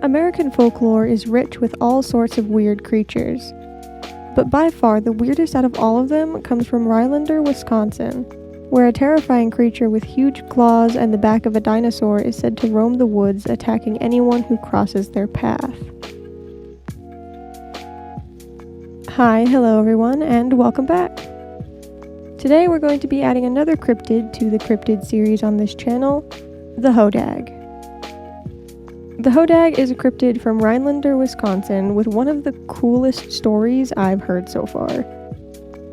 American folklore is rich with all sorts of weird creatures. But by far, the weirdest out of all of them comes from Rylander, Wisconsin, where a terrifying creature with huge claws and the back of a dinosaur is said to roam the woods, attacking anyone who crosses their path. Hi, hello everyone, and welcome back. Today we're going to be adding another cryptid to the cryptid series on this channel, the Hodag. The Hodag is a cryptid from Rylander, Wisconsin, with one of the coolest stories I've heard so far.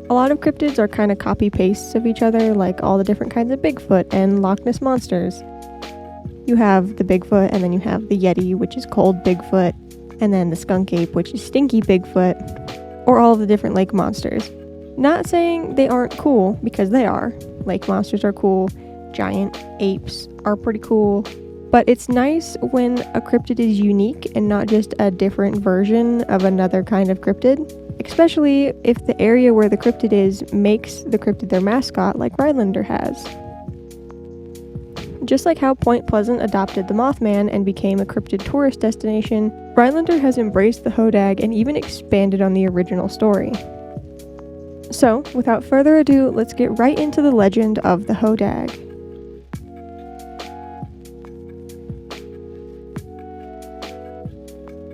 A lot of cryptids are kind of copy-pastes of each other, like all the different kinds of Bigfoot and Loch Ness monsters. You have the Bigfoot, and then you have the Yeti, which is Cold Bigfoot, and then the Skunk Ape, which is Stinky Bigfoot, or all of the different lake monsters. Not saying they aren't cool, because they are. Lake monsters are cool, giant apes are pretty cool, but it's nice when a cryptid is unique and not just a different version of another kind of cryptid, especially if the area where the cryptid is makes the cryptid their mascot like Rylander has. Just like how Point Pleasant adopted the Mothman and became a cryptid tourist destination, Rylander has embraced the Hodag and even expanded on the original story. So, without further ado, let's get right into the legend of the Hodag.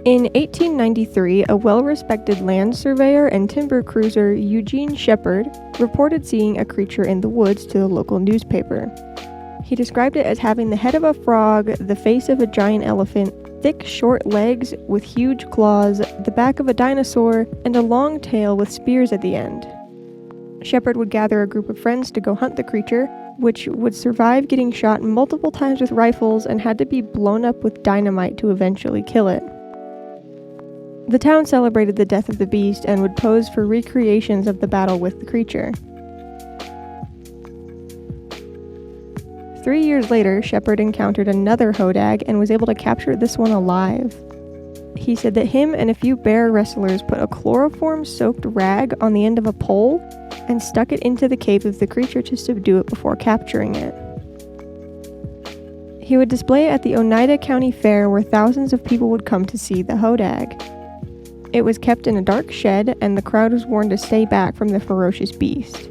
In 1893, a well-respected land surveyor and timber cruiser, Eugene Shepard, reported seeing a creature in the woods to the local newspaper. He described it as having the head of a frog, the face of a giant elephant, thick, short legs with huge claws, the back of a dinosaur, and a long tail with spears at the end. Shepard would gather a group of friends to go hunt the creature, which would survive getting shot multiple times with rifles and had to be blown up with dynamite to eventually kill it. The town celebrated the death of the beast and would pose for recreations of the battle with the creature. 3 years later, Shepard encountered another Hodag and was able to capture this one alive. He said that him and a few bear wrestlers put a chloroform-soaked rag on the end of a pole and stuck it into the cave of the creature to subdue it before capturing it. He would display it at the Oneida County Fair, where thousands of people would come to see the Hodag. It was kept in a dark shed, and the crowd was warned to stay back from the ferocious beast.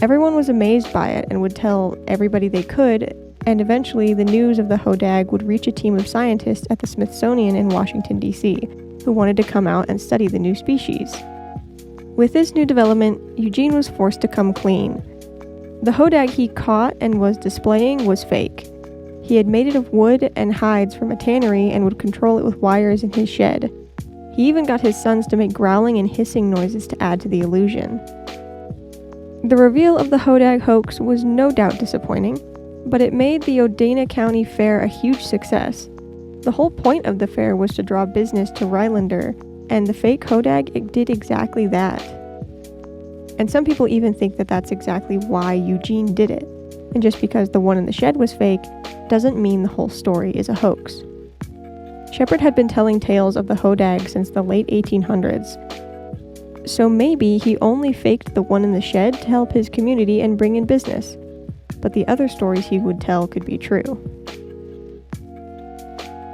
Everyone was amazed by it and would tell everybody they could, and eventually the news of the Hodag would reach a team of scientists at the Smithsonian in Washington, D.C., who wanted to come out and study the new species. With this new development, Eugene was forced to come clean. The Hodag he caught and was displaying was fake. He had made it of wood and hides from a tannery and would control it with wires in his shed. He even got his sons to make growling and hissing noises to add to the illusion. The reveal of the Hodag hoax was no doubt disappointing, but it made the Oneida County Fair a huge success. The whole point of the fair was to draw business to Rylander, and the fake Hodag did exactly that. And some people even think that that's exactly why Eugene did it, and just because the one in the shed was fake doesn't mean the whole story is a hoax. Shepard had been telling tales of the Hodag since the late 1800s, so maybe he only faked the one in the shed to help his community and bring in business, but the other stories he would tell could be true.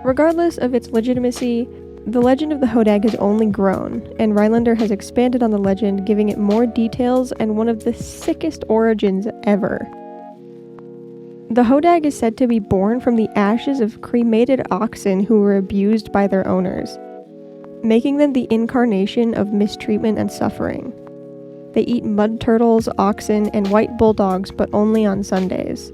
Regardless of its legitimacy, the legend of the Hodag has only grown, and Rylander has expanded on the legend, giving it more details and one of the sickest origins ever. The Hodag is said to be born from the ashes of cremated oxen who were abused by their owners, making them the incarnation of mistreatment and suffering. They eat mud turtles, oxen, and white bulldogs, but only on Sundays.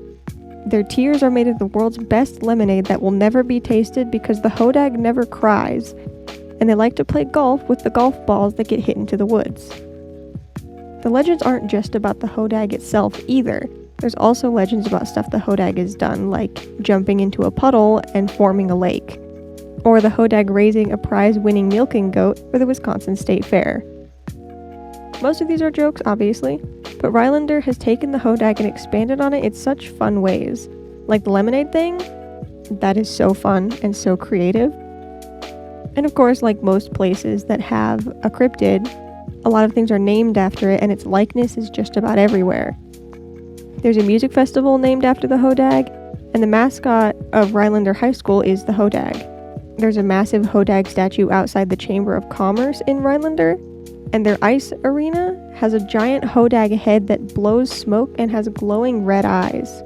Their tears are made of the world's best lemonade that will never be tasted because the Hodag never cries, and they like to play golf with the golf balls that get hit into the woods. The legends aren't just about the Hodag itself either. There's also legends about stuff the Hodag has done, like jumping into a puddle and forming a lake, or the Hodag raising a prize-winning milking goat for the Wisconsin State Fair. Most of these are jokes, obviously, but Rylander has taken the Hodag and expanded on it in such fun ways. Like the lemonade thing, that is so fun and so creative. And of course, like most places that have a cryptid, a lot of things are named after it and its likeness is just about everywhere. There's a music festival named after the Hodag, and the mascot of Rylander High School is the Hodag. There's a massive Hodag statue outside the Chamber of Commerce in Rhinelander, and their ice arena has a giant Hodag head that blows smoke and has glowing red eyes.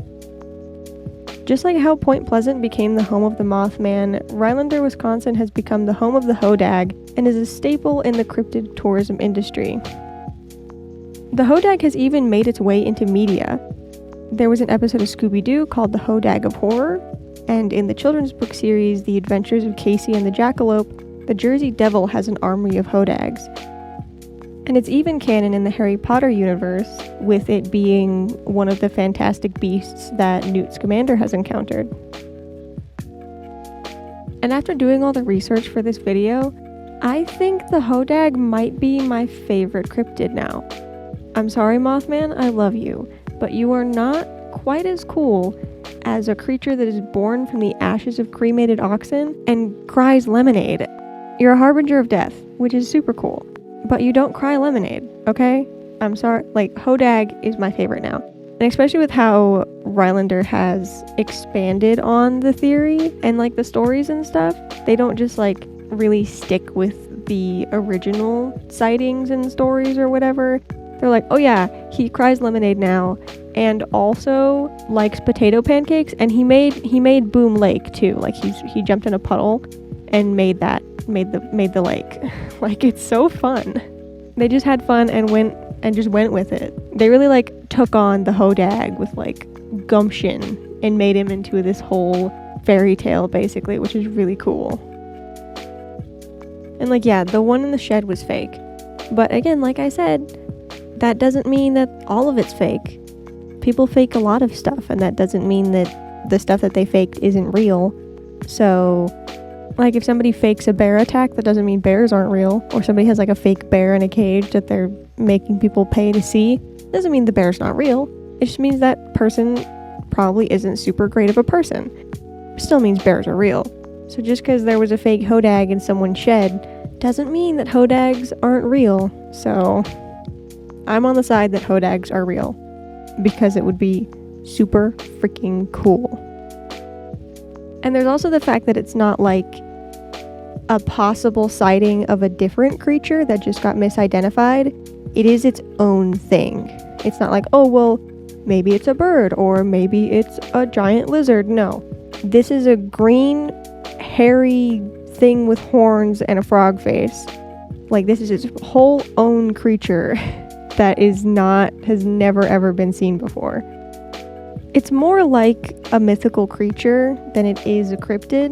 Just like how Point Pleasant became the home of the Mothman, Rhinelander, Wisconsin has become the home of the Hodag and is a staple in the cryptid tourism industry. The Hodag has even made its way into media. There was an episode of Scooby-Doo called The Hodag of Horror, and in the children's book series The Adventures of Casey and the Jackalope, the Jersey Devil has an armory of Hodags. And it's even canon in the Harry Potter universe, with it being one of the fantastic beasts that Newt Scamander has encountered. And after doing all the research for this video, I think the Hodag might be my favorite cryptid now. I'm sorry, Mothman, I love you, but you are not quite as cool as a creature that is born from the ashes of cremated oxen and cries lemonade. You're a harbinger of death, which is super cool. But you don't cry lemonade, okay? I'm sorry, like, Hodag is my favorite now. And especially with how Rhinelander has expanded on the theory and, like, the stories and stuff, they don't just, like, really stick with the original sightings and stories or whatever. They're like, oh yeah, he cries lemonade now, and also likes potato pancakes, and he made Boom Lake too. Like, he jumped in a puddle and made the lake. Like, it's so fun. They just had fun and went with it. They really, like, took on the Hodag with, like, gumption and made him into this whole fairy tale, basically, which is really cool. And, like, yeah, the one in the shed was fake. But again, like I said, that doesn't mean that all of it's fake. People fake a lot of stuff, and that doesn't mean that the stuff that they faked isn't real. So, like, if somebody fakes a bear attack, that doesn't mean bears aren't real. Or somebody has, like, a fake bear in a cage that they're making people pay to see, doesn't mean the bear's not real. It just means that person probably isn't super great of a person. Still means bears are real. So just because there was a fake Hodag in someone's shed doesn't mean that Hodags aren't real. So I'm on the side that Hodags are real, because it would be super freaking cool. And there's also the fact that it's not like a possible sighting of a different creature that just got misidentified. It is its own thing. It's not like, oh, well, maybe it's a bird, or maybe it's a giant lizard. No. This is a green, hairy thing with horns and a frog face. Like, this is its whole own creature that has never ever been seen before. It's more like a mythical creature than it is a cryptid.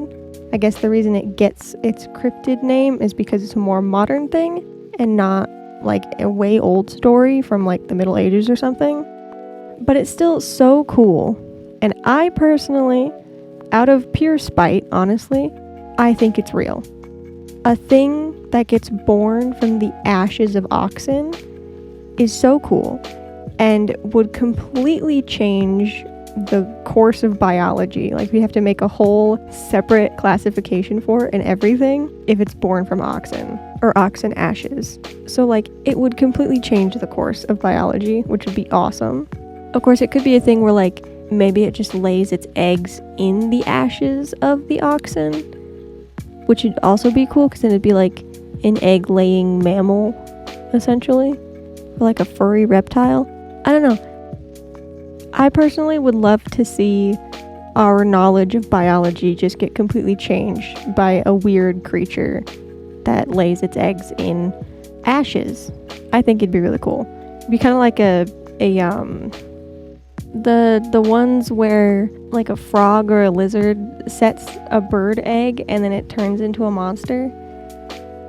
I guess the reason it gets its cryptid name is because it's a more modern thing and not like a way old story from like the Middle Ages or something. But it's still so cool. And I personally, out of pure spite, honestly, I think it's real. A thing that gets born from the ashes of oxen is so cool and would completely change the course of biology. Like, we have to make a whole separate classification for it and everything if it's born from oxen or oxen ashes. So like, it would completely change the course of biology, which would be awesome. Of course, it could be a thing where like maybe it just lays its eggs in the ashes of the oxen, which would also be cool because then it'd be like an egg laying mammal essentially, or like a furry reptile. I don't know. I personally would love to see our knowledge of biology just get completely changed by a weird creature that lays its eggs in ashes. I think it'd be really cool. It'd be kind of like the ones where like a frog or a lizard sets a bird egg and then it turns into a monster.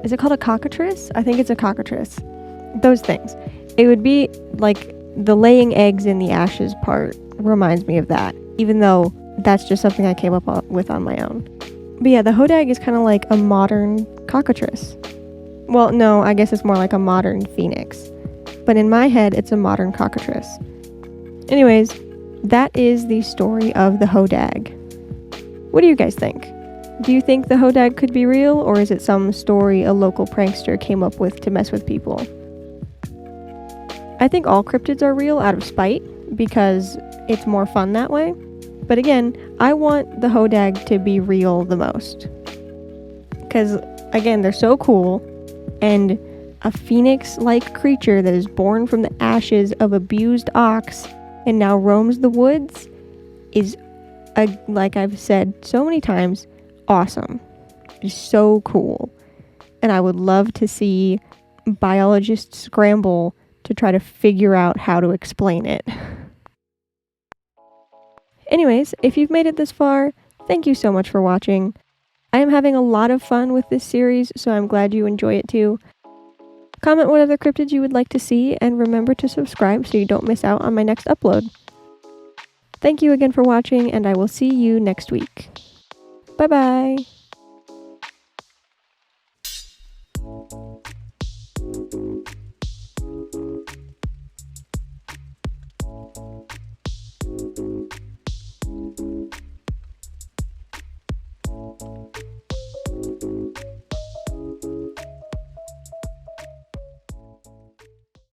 Is it called a cockatrice? I think it's a cockatrice. Those things. It would be like the laying eggs in the ashes part reminds me of that, even though that's just something I came up with on my own. But yeah, the Hodag is kind of like a modern cockatrice. Well, no, I guess it's more like a modern phoenix. But in my head, it's a modern cockatrice. Anyways, that is the story of the Hodag. What do you guys think? Do you think the Hodag could be real, or is it some story a local prankster came up with to mess with people? I think all cryptids are real out of spite, because it's more fun that way. But again, I want the Hodag to be real the most. because, again, they're so cool, and a phoenix-like creature that is born from the ashes of abused ox and now roams the woods is, like I've said so many times, awesome. It's so cool. And I would love to see biologists scramble to try to figure out how to explain it. Anyways, if you've made it this far, thank you so much for watching. I am having a lot of fun with this series, so I'm glad you enjoy it too. Comment what other cryptids you would like to see, and remember to subscribe so you don't miss out on my next upload. Thank you again for watching, and I will see you next week. Bye bye!